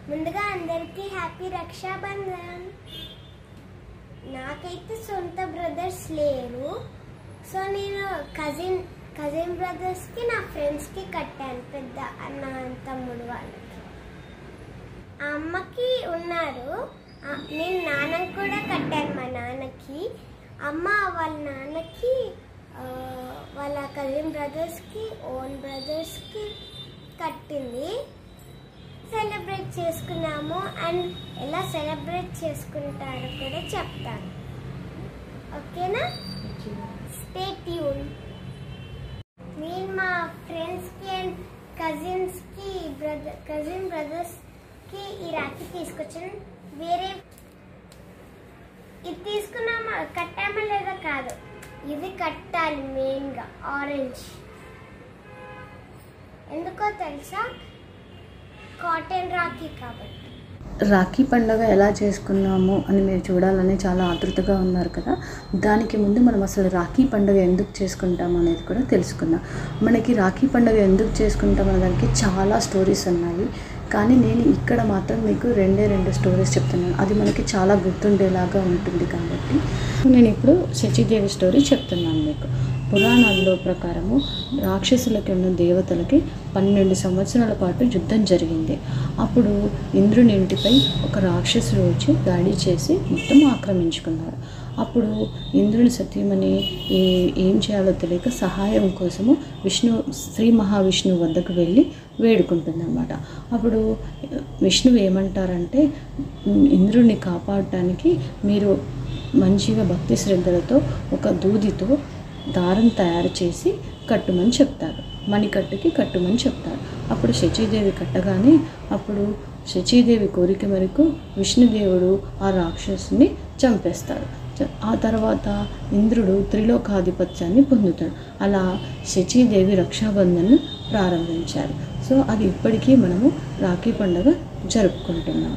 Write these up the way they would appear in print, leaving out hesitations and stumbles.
ముందుగా అందరికీ హ్యాపీ రక్షాబంధన్. నాకైతే సొంత బ్రదర్స్ లేరు, సో నేను కజిన్ బ్రదర్స్కి నా ఫ్రెండ్స్కి కట్టాను, పెద్ద అన్న తమ్ముడు వాళ్ళకి. అమ్మకి ఉన్నారు, నేను నాన్నకి కూడా కట్టాను. మా నాన్నకి అమ్మ వాళ్ళ నాన్నకి వాళ్ళ కజిన్ బ్రదర్స్కి ఓన్ బ్రదర్స్కి కట్టింది. సెలబ్రేట్ చేసుకున్నాము అండ్ ఎలా సెలబ్రేట్ చేసుకుంటారో కూడా చెప్తాను. ఓకేనా? Stay tune. నేను మా ఫ్రెండ్స్కి అండ్ కజిన్ బ్రదర్స్కి ఈ రాఖీ తీసుకొచ్చాను. వేరే ఇది తీసుకున్నామా కట్టామా లేదా కాదు, ఇది కట్టాలి మెయిన్గా, ఆరెంజ్. ఎందుకో తెలుసా? కాటన్ రాఖీ కాబట్టి. రాఖీ పండుగ ఎలా చేసుకున్నాము అని మీరు చూడాలని చాలా ఆతృతగా ఉన్నారు కదా. దానికి ముందు మనం అసలు రాఖీ పండుగ ఎందుకు చేసుకుంటాము అనేది కూడా తెలుసుకుందాం. మనకి రాఖీ పండుగ ఎందుకు చేసుకుంటాం అనే దానికి చాలా స్టోరీస్ ఉన్నాయి, కానీ నేను ఇక్కడ మాత్రం మీకు రెండు స్టోరీస్ చెప్తున్నాను. అది మనకి చాలా గుర్తుండేలాగా ఉంటుంది కాబట్టి నేను ఇప్పుడు శచీదేవి స్టోరీ చెప్తున్నాను మీకు. పురాణాల్లో ప్రకారము రాక్షసులకి ఉన్న దేవతలకి 12 సంవత్సరాల పాటు యుద్ధం జరిగింది. అప్పుడు ఇంద్రుని ఇంటిపై ఒక రాక్షసుడు వచ్చి దాడి చేసి మొత్తం ఆక్రమించుకున్నారు. అప్పుడు ఇంద్రుని సతీమణి ఏం చేయాలో తెలియక సహాయం కోసము శ్రీ మహావిష్ణువు వద్దకు వెళ్ళి వేడుకుంటుందన్నమాట. అప్పుడు విష్ణువు ఏమంటారంటే, ఇంద్రుడిని కాపాడటానికి మీరు మంచిగా భక్తి శ్రద్ధలతో ఒక దూదితో దారం తయారు చేసి కట్టుమని చెప్తారు, మణికట్టుకి కట్టుమని చెప్తారు. అప్పుడు శచీదేవి కట్టగానే అప్పుడు శచీదేవి కోరిక మేరకు విష్ణుదేవుడు ఆ రాక్షసుని చంపేస్తాడు. ఆ తర్వాత ఇంద్రుడు త్రిలోకాధిపత్యాన్ని పొందుతాడు. అలా శచీదేవి రక్షాబంధన్ను ప్రారంభించారు. సో అది ఇప్పటికీ మనము రాఖీ పండుగ జరుపుకుంటున్నాం.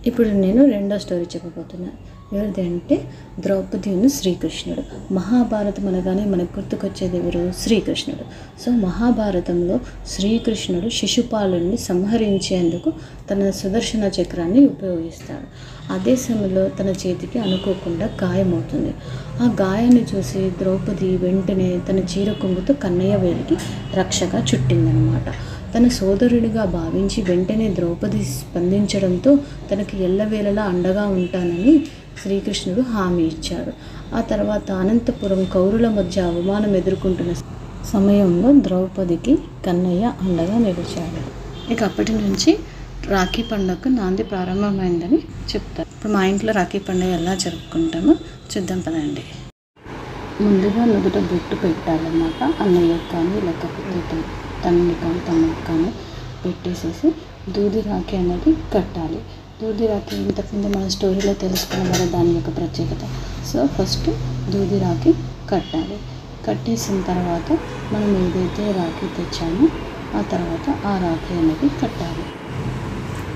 ఇప్పుడు నేను రెండో స్టోరీ చెప్పబోతున్నాను. ఎవరిది అంటే ద్రౌపదిను శ్రీకృష్ణుడు. మహాభారతం అనగానే మనకు గుర్తుకొచ్చేది ఎవరు? శ్రీకృష్ణుడు. సో మహాభారతంలో శ్రీకృష్ణుడు శిశుపాలుని సంహరించేందుకు తన సుదర్శన చక్రాన్ని ఉపయోగిస్తాడు. అదే సమయంలో తన చేతికి అనుకోకుండా గాయమవుతుంది. ఆ గాయాన్ని చూసి ద్రౌపది వెంటనే తన చీర కొంగుతో కన్నయ్య వేలికి రక్షగా చుట్టిందనమాట. తన సోదరుడిగా భావించి వెంటనే ద్రౌపది స్పందించడంతో తనకి ఎల్లవేళలా అండగా ఉంటానని శ్రీకృష్ణుడు హామీ ఇచ్చాడు. ఆ తర్వాత అనంతపురం కౌరుల మధ్య అవమానం ఎదుర్కొంటున్న సమయంలో ద్రౌపదికి కన్నయ్య అండగా నిలిచాడు. ఇక అప్పటి నుంచి రాఖీ పండుగకు నాంది ప్రారంభమైందని చెప్తారు. ఇప్పుడు మా ఇంట్లో రాఖీ పండుగ ఎలా జరుపుకుంటామో చూద్దాం పదండి. ముందుగా నుదుట బొట్టు పెట్టాలన్నమాట. అన్నయ్యకు కానీ లేకపోతే తమ్ముడికి కానీ పెట్టేసేసి దూది రాఖీ అనేది కట్టాలి. దూది రాఖీ ఇంతకుముందు మన స్టోరీలో తెలుసుకున్న కదా దాని యొక్క ప్రత్యేకత. సో ఫస్ట్ దూది రాఖీ కట్టాలి. కట్టేసిన తర్వాత మనం ఏదైతే రాఖీ తెచ్చామో ఆ తర్వాత ఆ రాఖీ అనేది కట్టాలి.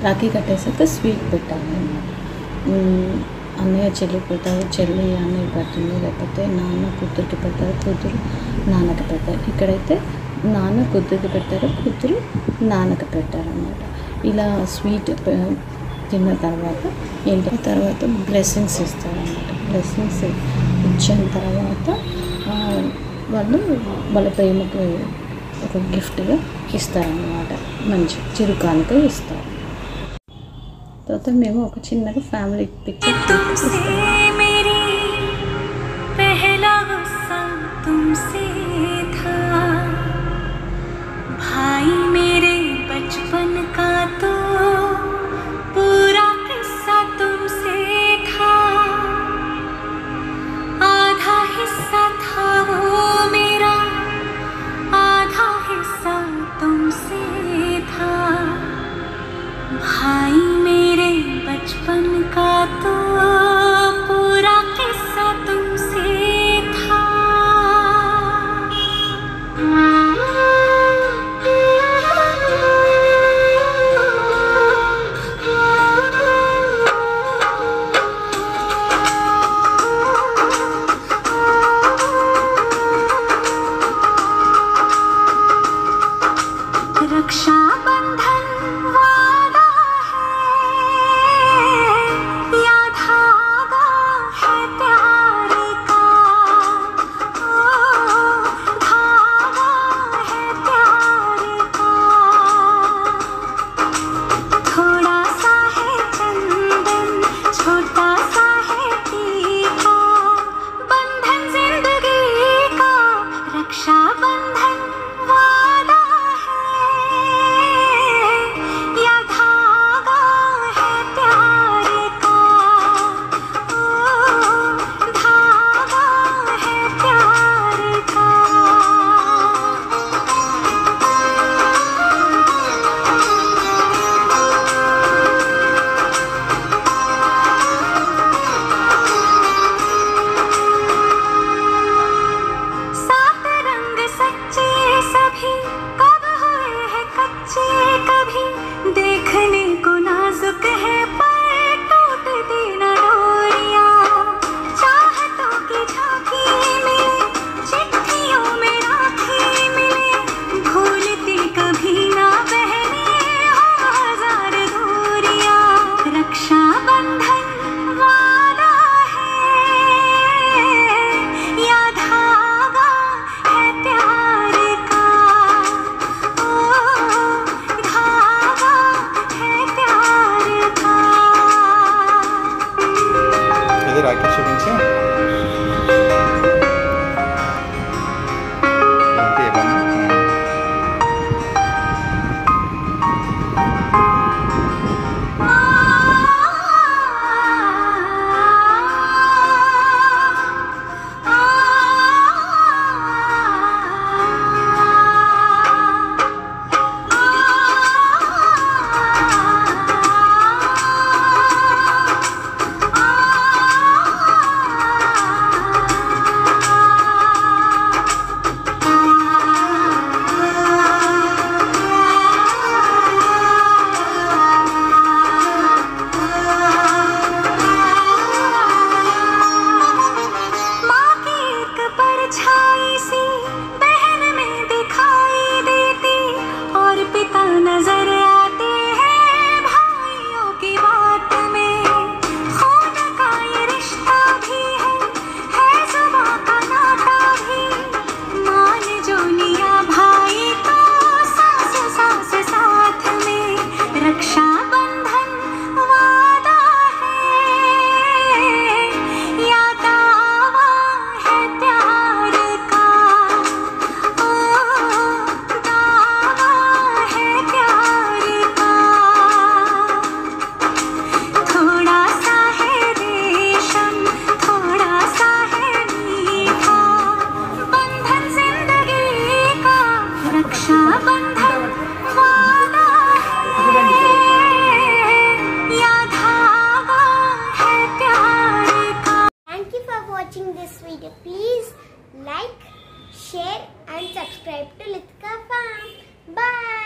రాఖీ కట్టేసాక స్వీట్ పెట్టాలి అన్నమాట. అన్నయ్య చెల్లి పెడతారు, చెల్లి అన్నయ్య పెడుతుంది, లేకపోతే నాన్న కూతురికి పెడతారు, కూతురు నాన్నకి పెడతారు. ఇక్కడైతే నాన్న కూతురికి పెట్టారు, కూతురు నాన్నకి పెట్టారు అన్నమాట. ఇలా స్వీట్ తిన్న తర్వాత తర్వాత బ్లెస్సింగ్స్ ఇస్తారన్నమాట. బ్లెస్సింగ్స్ ఇచ్చిన తర్వాత వాళ్ళు వాళ్ళ ప్రేమకు ఒక గిఫ్ట్గా ఇస్తారన్నమాట. మంచి చిరుకానుక ఇస్తారు. తర్వాత మేము ఒక చిన్నగా ఫ్యామిలీ పిక్చర్ చూపిస్తాము. भाई मेरे बचपन का तो पूरा किस्सा तुमसे था, आधा हिस्सा था वो मेरा, आधा हिस्सा तुमसे था। भाई मेरे बचपन का तो पूरा किस्सा तुमसे था। रक्षा बंधन वादा है video, please like, share and subscribe to Litika Farm. Bye.